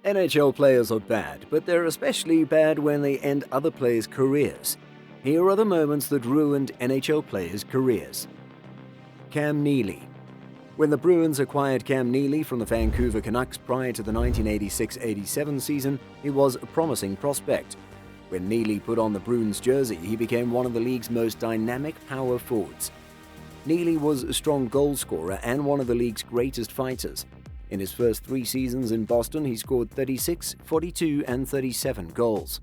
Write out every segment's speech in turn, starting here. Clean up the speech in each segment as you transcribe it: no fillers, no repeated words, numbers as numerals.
NHL players are bad, but they're especially bad when they end other players' careers. Here are the moments that ruined NHL players' careers. Cam Neely. When the Bruins acquired Cam Neely from the Vancouver Canucks prior to the 1986-87 season, he was a promising prospect. When Neely put on the Bruins jersey, he became one of the league's most dynamic power forwards. Neely was a strong goal scorer and one of the league's greatest fighters. In his first 3 seasons in Boston, he scored 36, 42, and 37 goals.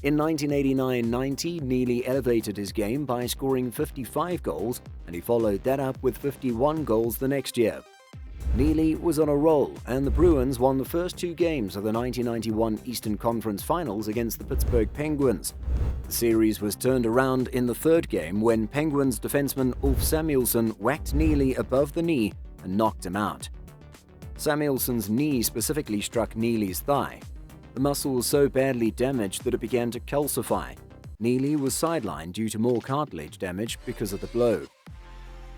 In 1989-90, Neely elevated his game by scoring 55 goals, and he followed that up with 51 goals the next year. Neely was on a roll, and the Bruins won the first 2 games of the 1991 Eastern Conference Finals against the Pittsburgh Penguins. The series was turned around in the 3rd game when Penguins defenseman Ulf Samuelsson whacked Neely above the knee and knocked him out. Samuelsson's knee specifically struck Neely's thigh. The muscle was so badly damaged that it began to calcify. Neely was sidelined due to more cartilage damage because of the blow.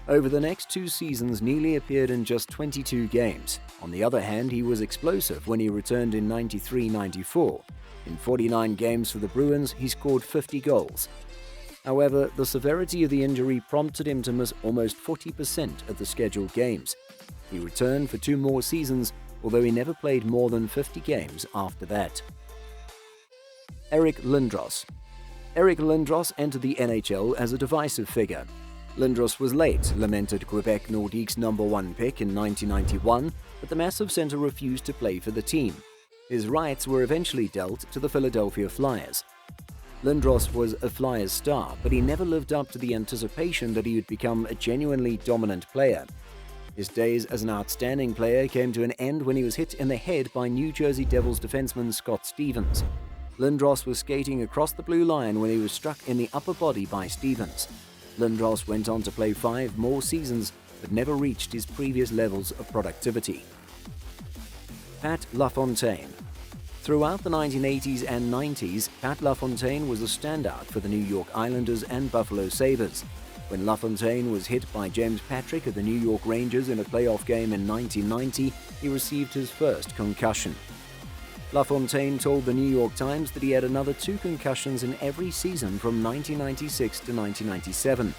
Over the next 2 seasons, Neely appeared in just 22 games. On the other hand, he was explosive when he returned in 93-94. In 49 games for the Bruins, he scored 50 goals. However, the severity of the injury prompted him to miss almost 40% of the scheduled games. He returned for 2 more seasons, although he never played more than 50 games after that. Eric Lindros. Eric Lindros entered the NHL as a divisive figure. Lindros was late, lamented Quebec Nordique's #1 pick in 1991, but the massive center refused to play for the team. His rights were eventually dealt to the Philadelphia Flyers. Lindros was a Flyers star, but he never lived up to the anticipation that he would become a genuinely dominant player. His days as an outstanding player came to an end when he was hit in the head by New Jersey Devils defenseman Scott Stevens. Lindros was skating across the blue line when he was struck in the upper body by Stevens. Lindros went on to play 5 more seasons, but never reached his previous levels of productivity. Pat LaFontaine. Throughout the 1980s and 90s, Pat LaFontaine was a standout for the New York Islanders and Buffalo Sabres. When LaFontaine was hit by James Patrick of the New York Rangers in a playoff game in 1990, he received his first concussion. LaFontaine told the New York Times that he had another 2 concussions in every season from 1996 to 1997.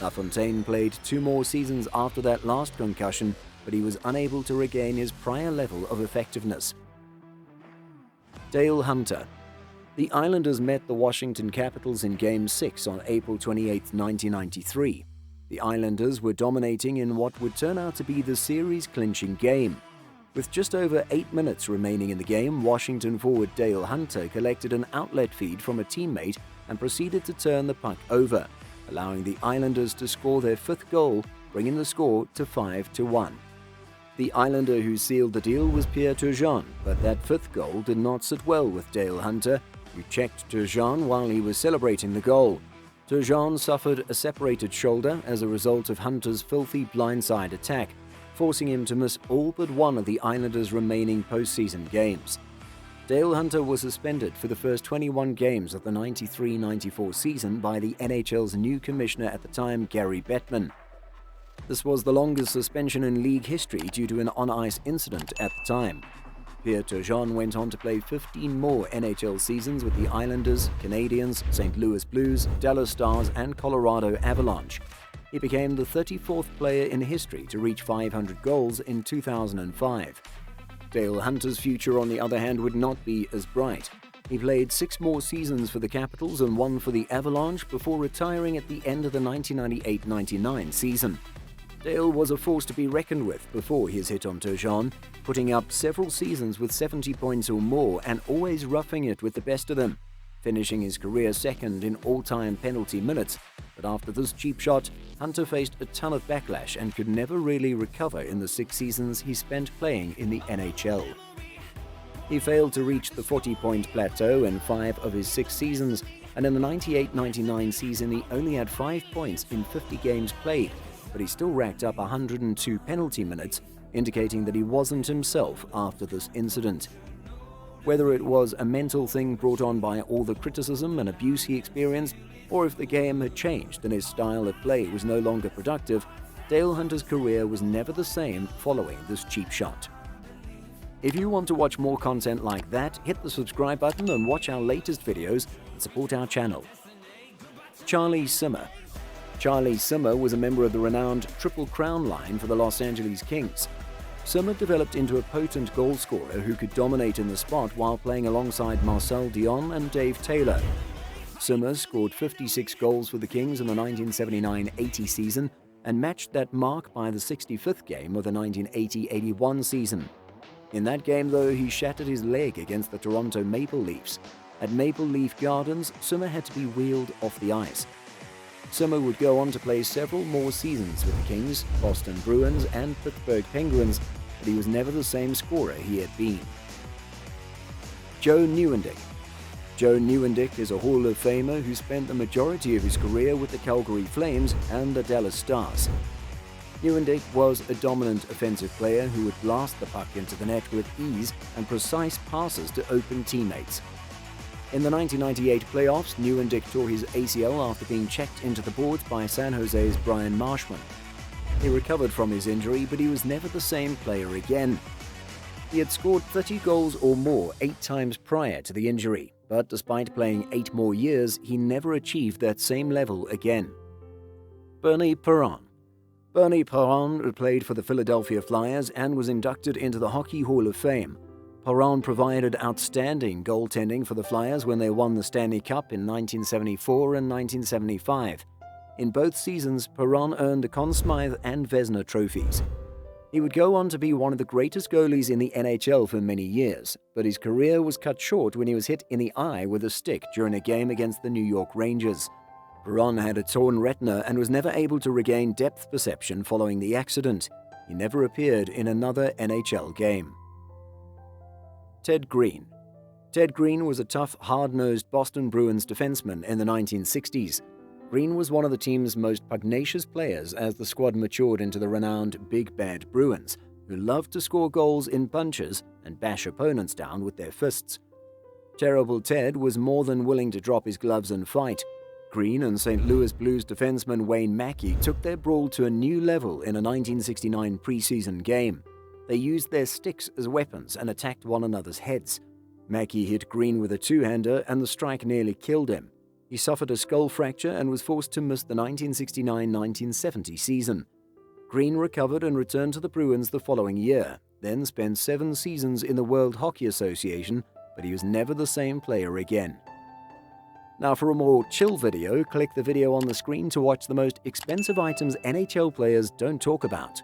LaFontaine played 2 more seasons after that last concussion, but he was unable to regain his prior level of effectiveness. Dale Hunter. The Islanders met the Washington Capitals in Game 6 on April 28, 1993. The Islanders were dominating in what would turn out to be the series-clinching game. With just over 8 minutes remaining in the game, Washington forward Dale Hunter collected an outlet feed from a teammate and proceeded to turn the puck over, allowing the Islanders to score their 5th goal, bringing the score to 5-1. The Islander who sealed the deal was Pierre Turgeon, but that 5th goal did not sit well with Dale Hunter, who checked Turgeon while he was celebrating the goal. Turgeon suffered a separated shoulder as a result of Hunter's filthy blindside attack, forcing him to miss all but one of the Islanders' remaining postseason games. Dale Hunter was suspended for the first 21 games of the 93-94 season by the NHL's new commissioner at the time, Gary Bettman. This was the longest suspension in league history due to an on-ice incident at the time. Pierre Turgeon went on to play 15 more NHL seasons with the Islanders, Canadiens, St. Louis Blues, Dallas Stars, and Colorado Avalanche. He became the 34th player in history to reach 500 goals in 2005. Dale Hunter's future, on the other hand, would not be as bright. He played 6 more seasons for the Capitals and 1 for the Avalanche before retiring at the end of the 1998-99 season. Dale was a force to be reckoned with before his hit on Turgeon, putting up several seasons with 70 points or more and always roughing it with the best of them, finishing his career 2nd in all-time penalty minutes. But after this cheap shot, Hunter faced a ton of backlash and could never really recover in the 6 seasons he spent playing in the NHL. He failed to reach the 40-point plateau in 5 of his 6 seasons, and in the 98-99 season he only had 5 points in 50 games played, but he still racked up 102 penalty minutes, indicating that he wasn't himself after this incident. Whether it was a mental thing brought on by all the criticism and abuse he experienced, or if the game had changed and his style of play was no longer productive, Dale Hunter's career was never the same following this cheap shot. If you want to watch more content like that, hit the subscribe button and watch our latest videos and support our channel. Charlie Simmer. Charlie Simmer was a member of the renowned Triple Crown line for the Los Angeles Kings. Simmer developed into a potent goal scorer who could dominate in the spot while playing alongside Marcel Dion and Dave Taylor. Simmer scored 56 goals for the Kings in the 1979-80 season and matched that mark by the 65th game of the 1980-81 season. In that game, though, he shattered his leg against the Toronto Maple Leafs. At Maple Leaf Gardens, Simmer had to be wheeled off the ice. Simmer would go on to play several more seasons with the Kings, Boston Bruins, and Pittsburgh Penguins, but he was never the same scorer he had been. Joe Nieuwendyk. Joe Nieuwendyk is a Hall of Famer who spent the majority of his career with the Calgary Flames and the Dallas Stars. Nieuwendyk was a dominant offensive player who would blast the puck into the net with ease and precise passes to open teammates. In the 1998 playoffs, Nieuwendyk tore his ACL after being checked into the boards by San Jose's Brian Marshman. He recovered from his injury, but he was never the same player again. He had scored 30 goals or more 8 times prior to the injury, but despite playing 8 more years, he never achieved that same level again. Bernie Peron. Bernie Peron played for the Philadelphia Flyers and was inducted into the Hockey Hall of Fame. Peron provided outstanding goaltending for the Flyers when they won the Stanley Cup in 1974 and 1975. In both seasons, Peron earned the Conn Smythe and Vezina trophies. He would go on to be one of the greatest goalies in the NHL for many years, but his career was cut short when he was hit in the eye with a stick during a game against the New York Rangers. Peron had a torn retina and was never able to regain depth perception following the accident. He never appeared in another NHL game. Ted Green. Ted Green was a tough, hard-nosed Boston Bruins defenseman in the 1960s. Green was one of the team's most pugnacious players as the squad matured into the renowned Big Bad Bruins, who loved to score goals in bunches and bash opponents down with their fists. Terrible Ted was more than willing to drop his gloves and fight. Green and St. Louis Blues defenseman Wayne Mackey took their brawl to a new level in a 1969 preseason game. They used their sticks as weapons and attacked one another's heads. Mackey hit Green with a two-hander and the strike nearly killed him. He suffered a skull fracture and was forced to miss the 1969-1970 season. Green recovered and returned to the Bruins the following year, then spent 7 seasons in the World Hockey Association, but he was never the same player again. Now for a more chill video, click the video on the screen to watch the most expensive items NHL players don't talk about.